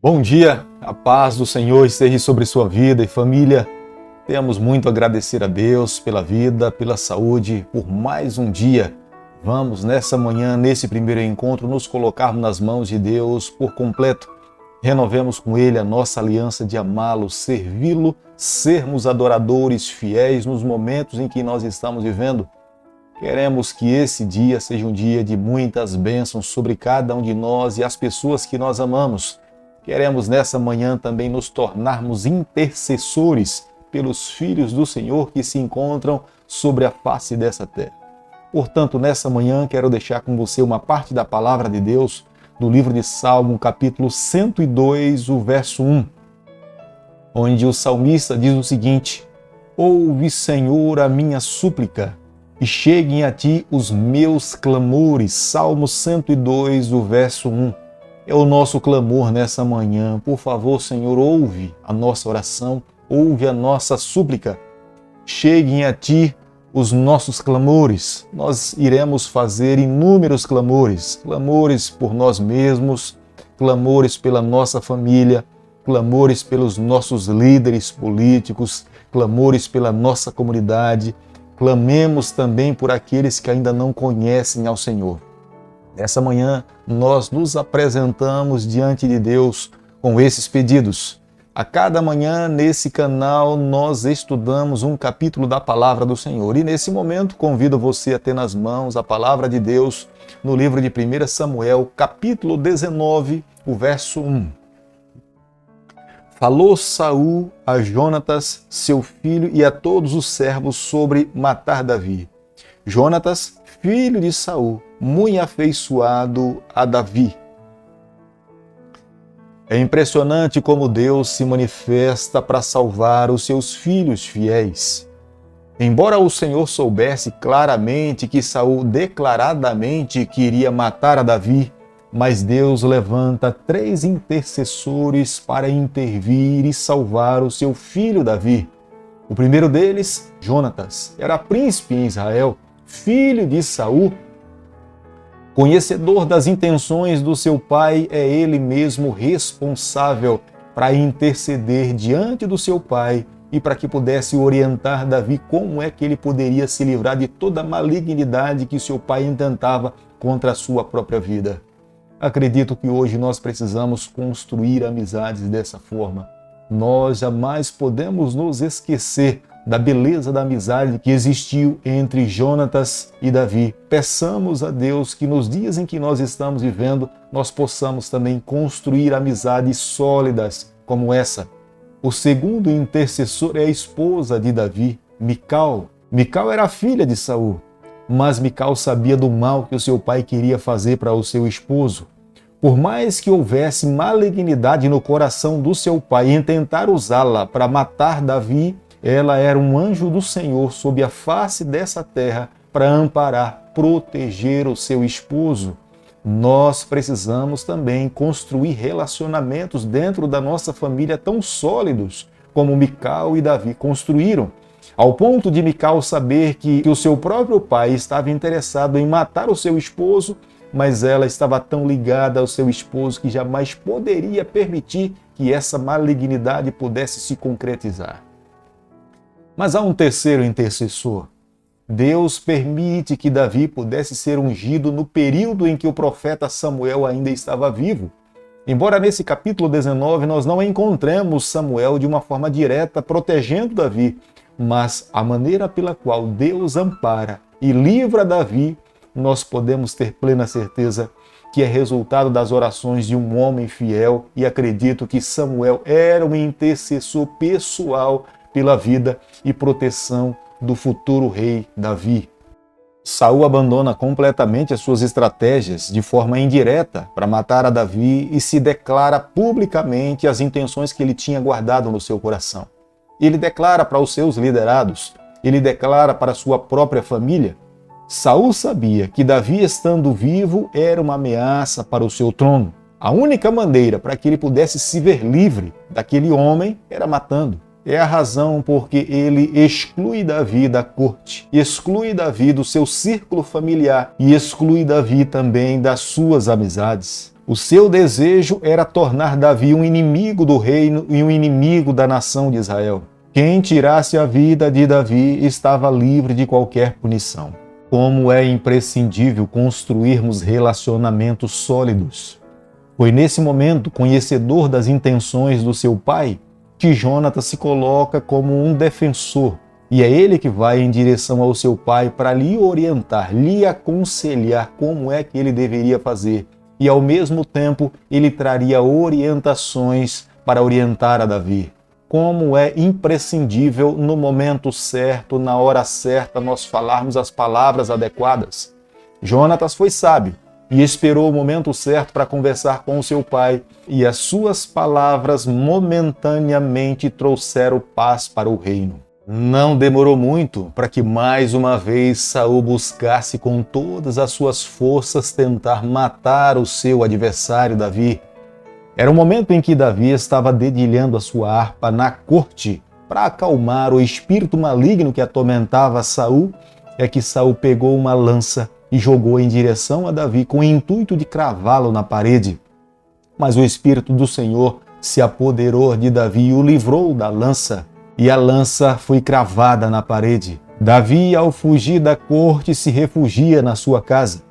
Bom dia, a paz do Senhor esteja sobre sua vida e família. Temos muito a agradecer a Deus pela vida, pela saúde, por mais um dia. Vamos nessa manhã, nesse primeiro encontro, nos colocarmos nas mãos de Deus por completo. Renovemos com Ele a nossa aliança de amá-lo, servi-lo, sermos adoradores fiéis nos momentos em que nós estamos vivendo. Queremos que esse dia seja um dia de muitas bênçãos sobre cada um de nós e as pessoas que nós amamos. Queremos nessa manhã também nos tornarmos intercessores pelos filhos do Senhor que se encontram sobre a face dessa terra. Portanto, nessa manhã quero deixar com você uma parte da palavra de Deus do livro de Salmo, capítulo 102, o verso 1, onde o salmista diz o seguinte: Ouve, Senhor, a minha súplica, e cheguem a ti os meus clamores. Salmo 102, o verso 1. É o nosso clamor nessa manhã. Por favor, Senhor, ouve a nossa oração, ouve a nossa súplica. Cheguem a ti os nossos clamores. Nós iremos fazer inúmeros clamores. Clamores por nós mesmos, clamores pela nossa família, clamores pelos nossos líderes políticos, clamores pela nossa comunidade. Clamemos também por aqueles que ainda não conhecem ao Senhor. Nessa manhã, nós nos apresentamos diante de Deus com esses pedidos. A cada manhã, nesse canal, nós estudamos um capítulo da Palavra do Senhor. E nesse momento, convido você a ter nas mãos a Palavra de Deus no livro de 1 Samuel, capítulo 19, o verso 1. Falou Saul a Jonatas, seu filho, e a todos os servos sobre matar Davi. Jonatas, filho de Saul, muito afeiçoado a Davi. É impressionante como Deus se manifesta para salvar os seus filhos fiéis. Embora o Senhor soubesse claramente que Saul declaradamente queria matar a Davi, mas Deus levanta 3 intercessores para intervir e salvar o seu filho Davi. O primeiro deles, Jonatas, era príncipe em Israel, filho de Saul. Conhecedor das intenções do seu pai, é ele mesmo responsável para interceder diante do seu pai e para que pudesse orientar Davi como é que ele poderia se livrar de toda a malignidade que seu pai intentava contra a sua própria vida. Acredito que hoje nós precisamos construir amizades dessa forma. Nós jamais podemos nos esquecer da beleza da amizade que existiu entre Jonatas e Davi. Peçamos a Deus que nos dias em que nós estamos vivendo, nós possamos também construir amizades sólidas como essa. O segundo intercessor é a esposa de Davi, Mical. Mical era filha de Saul, mas Mical sabia do mal que o seu pai queria fazer para o seu esposo. Por mais que houvesse malignidade no coração do seu pai em tentar usá-la para matar Davi, ela era um anjo do Senhor sob a face dessa terra para amparar, proteger o seu esposo. Nós precisamos também construir relacionamentos dentro da nossa família tão sólidos como Mical e Davi construíram, ao ponto de Mical saber que o seu próprio pai estava interessado em matar o seu esposo, mas ela estava tão ligada ao seu esposo que jamais poderia permitir que essa malignidade pudesse se concretizar. Mas há um terceiro intercessor. Deus permite que Davi pudesse ser ungido no período em que o profeta Samuel ainda estava vivo. Embora nesse capítulo 19 nós não encontremos Samuel de uma forma direta protegendo Davi, mas a maneira pela qual Deus ampara e livra Davi, nós podemos ter plena certeza que é resultado das orações de um homem fiel, e acredito que Samuel era um intercessor pessoal pela vida e proteção do futuro rei Davi. Saul abandona completamente as suas estratégias de forma indireta para matar a Davi e se declara publicamente as intenções que ele tinha guardado no seu coração. Ele declara para os seus liderados, ele declara para a sua própria família. Saul sabia que Davi, estando vivo, era uma ameaça para o seu trono. A única maneira para que ele pudesse se ver livre daquele homem era matando. É a razão porque ele exclui Davi da corte, exclui Davi do seu círculo familiar e exclui Davi também das suas amizades. O seu desejo era tornar Davi um inimigo do reino e um inimigo da nação de Israel. Quem tirasse a vida de Davi estava livre de qualquer punição. Como é imprescindível construirmos relacionamentos sólidos. Foi nesse momento, conhecedor das intenções do seu pai, que Jonatas se coloca como um defensor, e é ele que vai em direção ao seu pai para lhe orientar, lhe aconselhar como é que ele deveria fazer, e ao mesmo tempo ele traria orientações para orientar a Davi. Como é imprescindível no momento certo, na hora certa, nós falarmos as palavras adequadas. Jonatas foi sábio e esperou o momento certo para conversar com o seu pai, e as suas palavras momentaneamente trouxeram paz para o reino. Não demorou muito para que mais uma vez Saul buscasse com todas as suas forças tentar matar o seu adversário Davi. Era o momento em que Davi estava dedilhando a sua harpa na corte para acalmar o espírito maligno que atormentava Saul, é que Saul pegou uma lança e jogou em direção a Davi com o intuito de cravá-lo na parede. Mas o Espírito do Senhor se apoderou de Davi e o livrou da lança, e a lança foi cravada na parede. Davi, ao fugir da corte, se refugia na sua casa.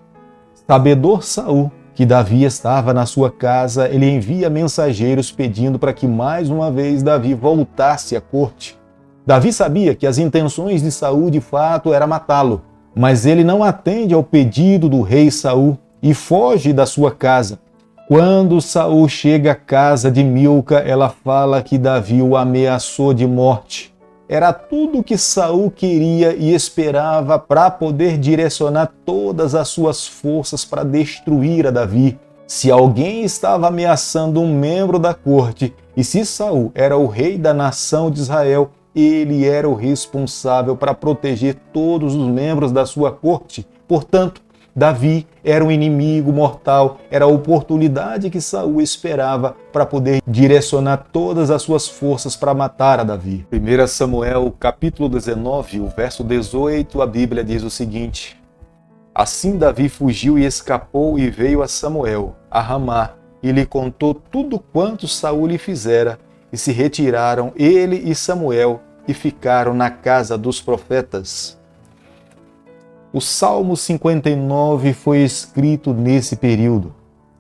Sabedor Saul que Davi estava na sua casa, ele envia mensageiros pedindo para que mais uma vez Davi voltasse à corte. Davi sabia que as intenções de Saul de fato era matá-lo, mas ele não atende ao pedido do rei Saul e foge da sua casa. Quando Saul chega à casa de Milca, ela fala que Davi o ameaçou de morte. Era tudo o que Saul queria e esperava para poder direcionar todas as suas forças para destruir a Davi. Se alguém estava ameaçando um membro da corte, e se Saul era o rei da nação de Israel, ele era o responsável para proteger todos os membros da sua corte. Portanto, Davi era um inimigo mortal, era a oportunidade que Saul esperava para poder direcionar todas as suas forças para matar a Davi. 1 Samuel, capítulo 19, o verso 18, a Bíblia diz o seguinte: Assim Davi fugiu e escapou e veio a Samuel, a Ramá, e lhe contou tudo quanto Saul lhe fizera, e se retiraram ele e Samuel e ficaram na casa dos profetas. O Salmo 59 foi escrito nesse período.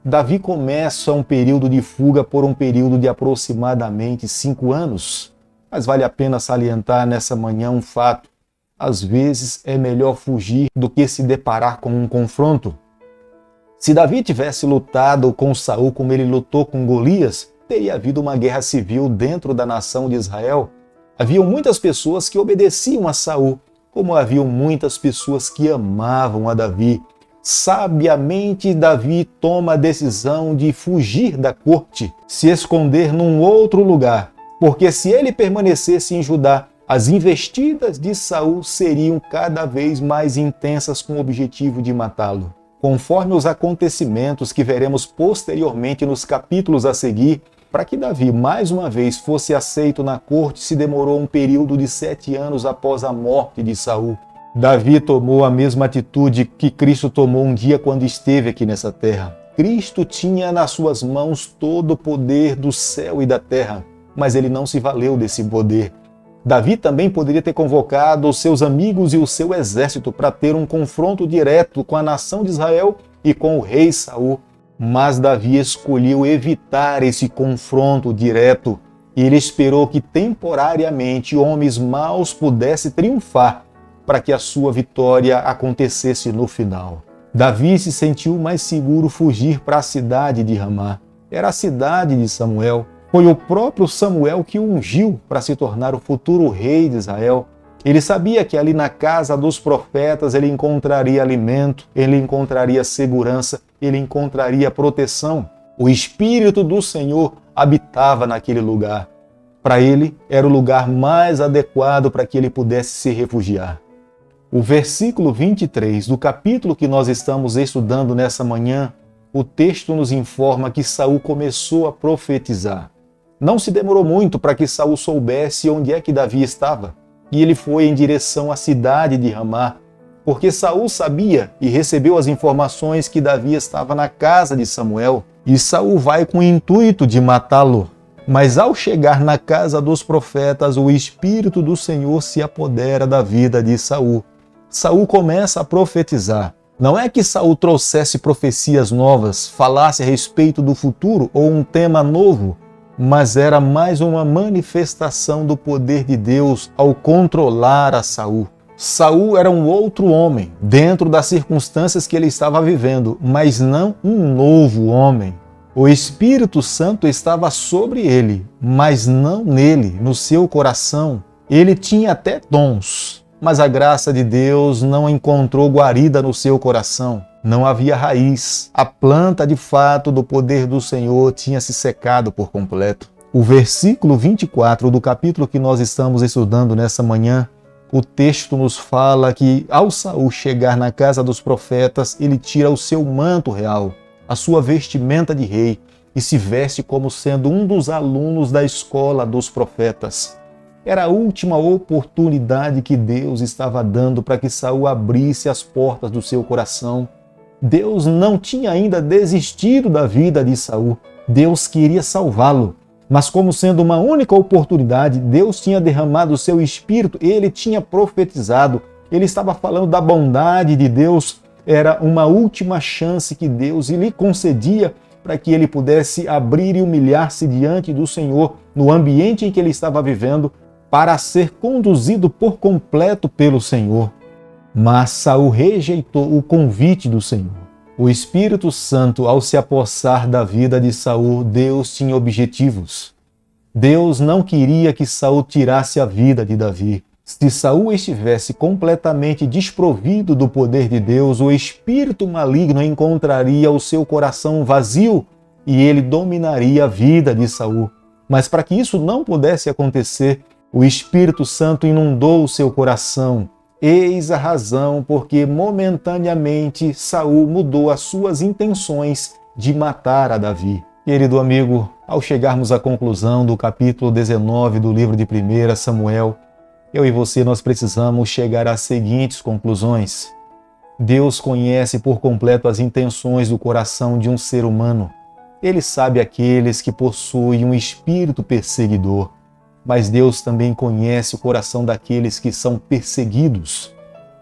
Davi começa um período de fuga por um período de aproximadamente 5 anos. Mas vale a pena salientar nessa manhã um fato. Às vezes é melhor fugir do que se deparar com um confronto. Se Davi tivesse lutado com Saul como ele lutou com Golias, teria havido uma guerra civil dentro da nação de Israel. Haviam muitas pessoas que obedeciam a Saul, como haviam muitas pessoas que amavam a Davi. Sabiamente, Davi toma a decisão de fugir da corte, se esconder num outro lugar, porque se ele permanecesse em Judá, as investidas de Saul seriam cada vez mais intensas com o objetivo de matá-lo. Conforme os acontecimentos que veremos posteriormente nos capítulos a seguir, para que Davi mais uma vez fosse aceito na corte, se demorou um período de 7 anos após a morte de Saul. Davi tomou a mesma atitude que Cristo tomou um dia quando esteve aqui nessa terra. Cristo tinha nas suas mãos todo o poder do céu e da terra, mas ele não se valeu desse poder. Davi também poderia ter convocado os seus amigos e o seu exército para ter um confronto direto com a nação de Israel e com o rei Saul. Mas Davi escolheu evitar esse confronto direto e ele esperou que temporariamente homens maus pudessem triunfar para que a sua vitória acontecesse no final. Davi se sentiu mais seguro fugir para a cidade de Ramá. Era a cidade de Samuel. Foi o próprio Samuel que o ungiu para se tornar o futuro rei de Israel. Ele sabia que ali na casa dos profetas ele encontraria alimento, ele encontraria segurança, ele encontraria proteção. O Espírito do Senhor habitava naquele lugar. Para ele, era o lugar mais adequado para que ele pudesse se refugiar. O versículo 23 do capítulo que nós estamos estudando nessa manhã, o texto nos informa que Saul começou a profetizar. Não se demorou muito para que Saul soubesse onde é que Davi estava. E ele foi em direção à cidade de Ramá. porque Saul sabia e recebeu as informações que Davi estava na casa de Samuel, e Saul vai com o intuito de matá-lo. Mas ao chegar na casa dos profetas, o Espírito do Senhor se apodera da vida de Saul. Saul começa a profetizar. Não é que Saul trouxesse profecias novas, falasse a respeito do futuro ou um tema novo, mas era mais uma manifestação do poder de Deus ao controlar a Saul. Saul era um outro homem, dentro das circunstâncias que ele estava vivendo, mas não um novo homem. O Espírito Santo estava sobre ele, mas não nele, no seu coração. Ele tinha até dons, mas a graça de Deus não encontrou guarida no seu coração. Não havia raiz. A planta, de fato, do poder do Senhor tinha se secado por completo. O versículo 24 do capítulo que nós estamos estudando nessa manhã, o texto nos fala que, ao Saul chegar na casa dos profetas, ele tira o seu manto real, a sua vestimenta de rei, e se veste como sendo um dos alunos da escola dos profetas. Era a última oportunidade que Deus estava dando para que Saul abrisse as portas do seu coração. Deus não tinha ainda desistido da vida de Saul. Deus queria salvá-lo. Mas como sendo uma única oportunidade, Deus tinha derramado o seu espírito, ele tinha profetizado, ele estava falando da bondade de Deus. Era uma última chance que Deus lhe concedia para que ele pudesse abrir e humilhar-se diante do Senhor no ambiente em que ele estava vivendo, para ser conduzido por completo pelo Senhor. Mas Saul rejeitou o convite do Senhor. O Espírito Santo, ao se apossar da vida de Saul, Deus tinha objetivos. Deus não queria que Saul tirasse a vida de Davi. Se Saul estivesse completamente desprovido do poder de Deus, o espírito maligno encontraria o seu coração vazio e ele dominaria a vida de Saul. Mas para que isso não pudesse acontecer, o Espírito Santo inundou o seu coração. Eis a razão porque momentaneamente Saul mudou as suas intenções de matar a Davi. Querido amigo, ao chegarmos à conclusão do capítulo 19 do livro de 1 Samuel, eu e você nós precisamos chegar às seguintes conclusões. Deus conhece por completo as intenções do coração de um ser humano. Ele sabe aqueles que possuem um espírito perseguidor. Mas Deus também conhece o coração daqueles que são perseguidos.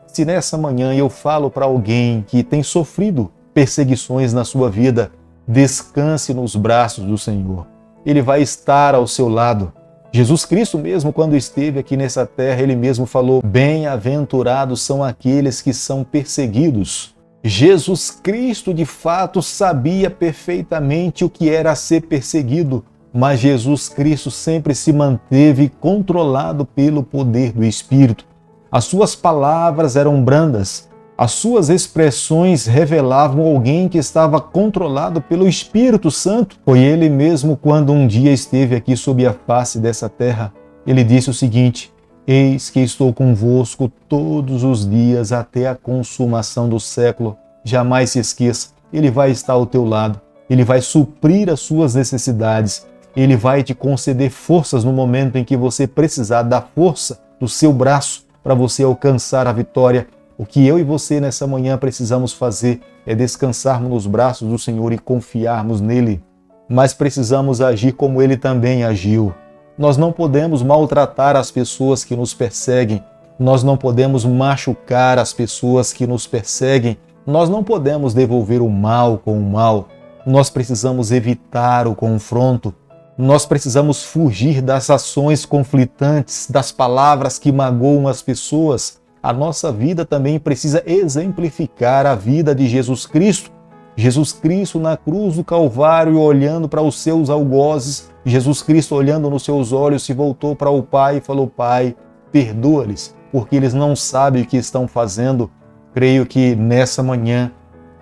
Se nessa manhã eu falo para alguém que tem sofrido perseguições na sua vida, descanse nos braços do Senhor. Ele vai estar ao seu lado. Jesus Cristo mesmo, quando esteve aqui nessa terra, ele mesmo falou: bem-aventurados são aqueles que são perseguidos. Jesus Cristo, de fato, sabia perfeitamente o que era ser perseguido, mas Jesus Cristo sempre se manteve controlado pelo poder do Espírito. As suas palavras eram brandas, as suas expressões revelavam alguém que estava controlado pelo Espírito Santo. Foi ele mesmo, quando um dia esteve aqui sob a face dessa terra, ele disse o seguinte: eis que estou convosco todos os dias até a consumação do século. Jamais se esqueça, ele vai estar ao teu lado, ele vai suprir as suas necessidades. Ele vai te conceder forças no momento em que você precisar da força do seu braço para você alcançar a vitória. O que eu e você nessa manhã precisamos fazer é descansarmos nos braços do Senhor e confiarmos nele. Mas precisamos agir como ele também agiu. Nós não podemos maltratar as pessoas que nos perseguem. Nós não podemos machucar as pessoas que nos perseguem. Nós não podemos devolver o mal com o mal. Nós precisamos evitar o confronto. Nós precisamos fugir das ações conflitantes, das palavras que magoam as pessoas. A nossa vida também precisa exemplificar a vida de Jesus Cristo. Jesus Cristo na cruz do Calvário, olhando para os seus algozes, Jesus Cristo olhando nos seus olhos, se voltou para o Pai e falou: Pai, perdoa-lhes, porque eles não sabem o que estão fazendo. Creio que nessa manhã,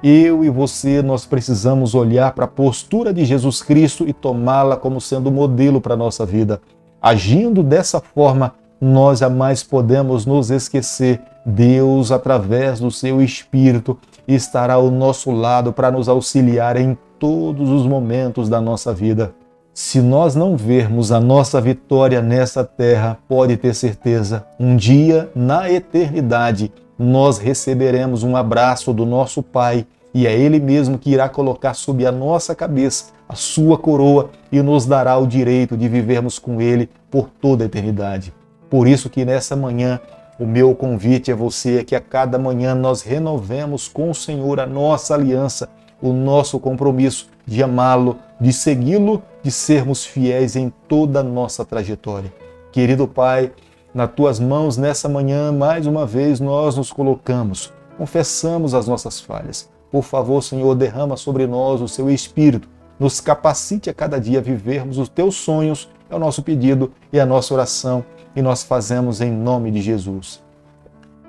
eu e você, nós precisamos olhar para a postura de Jesus Cristo e tomá-la como sendo modelo para a nossa vida. Agindo dessa forma, nós jamais podemos nos esquecer. Deus, através do seu Espírito, estará ao nosso lado para nos auxiliar em todos os momentos da nossa vida. Se nós não vermos a nossa vitória nessa terra, pode ter certeza, um dia, na eternidade, nós receberemos um abraço do nosso Pai e é Ele mesmo que irá colocar sob a nossa cabeça a sua coroa e nos dará o direito de vivermos com Ele por toda a eternidade. Por isso que nessa manhã o meu convite a você é que a cada manhã nós renovemos com o Senhor a nossa aliança, o nosso compromisso de amá-lo, de segui-lo, de sermos fiéis em toda a nossa trajetória. Querido Pai, nas tuas mãos nessa manhã, mais uma vez nós nos colocamos, confessamos as nossas falhas. Por favor, Senhor, derrama sobre nós o seu Espírito, nos capacite a cada dia a vivermos os teus sonhos, é o nosso pedido e a nossa oração, e nós fazemos em nome de Jesus.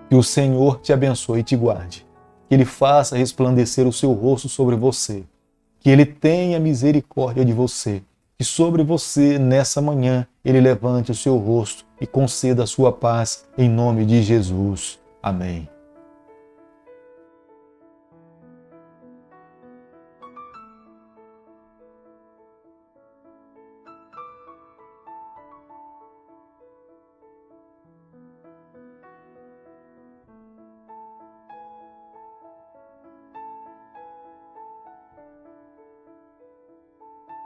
Que o Senhor te abençoe e te guarde, que Ele faça resplandecer o seu rosto sobre você, que Ele tenha misericórdia de você, que sobre você, nessa manhã, Ele levante o seu rosto e conceda a sua paz, em nome de Jesus. Amém.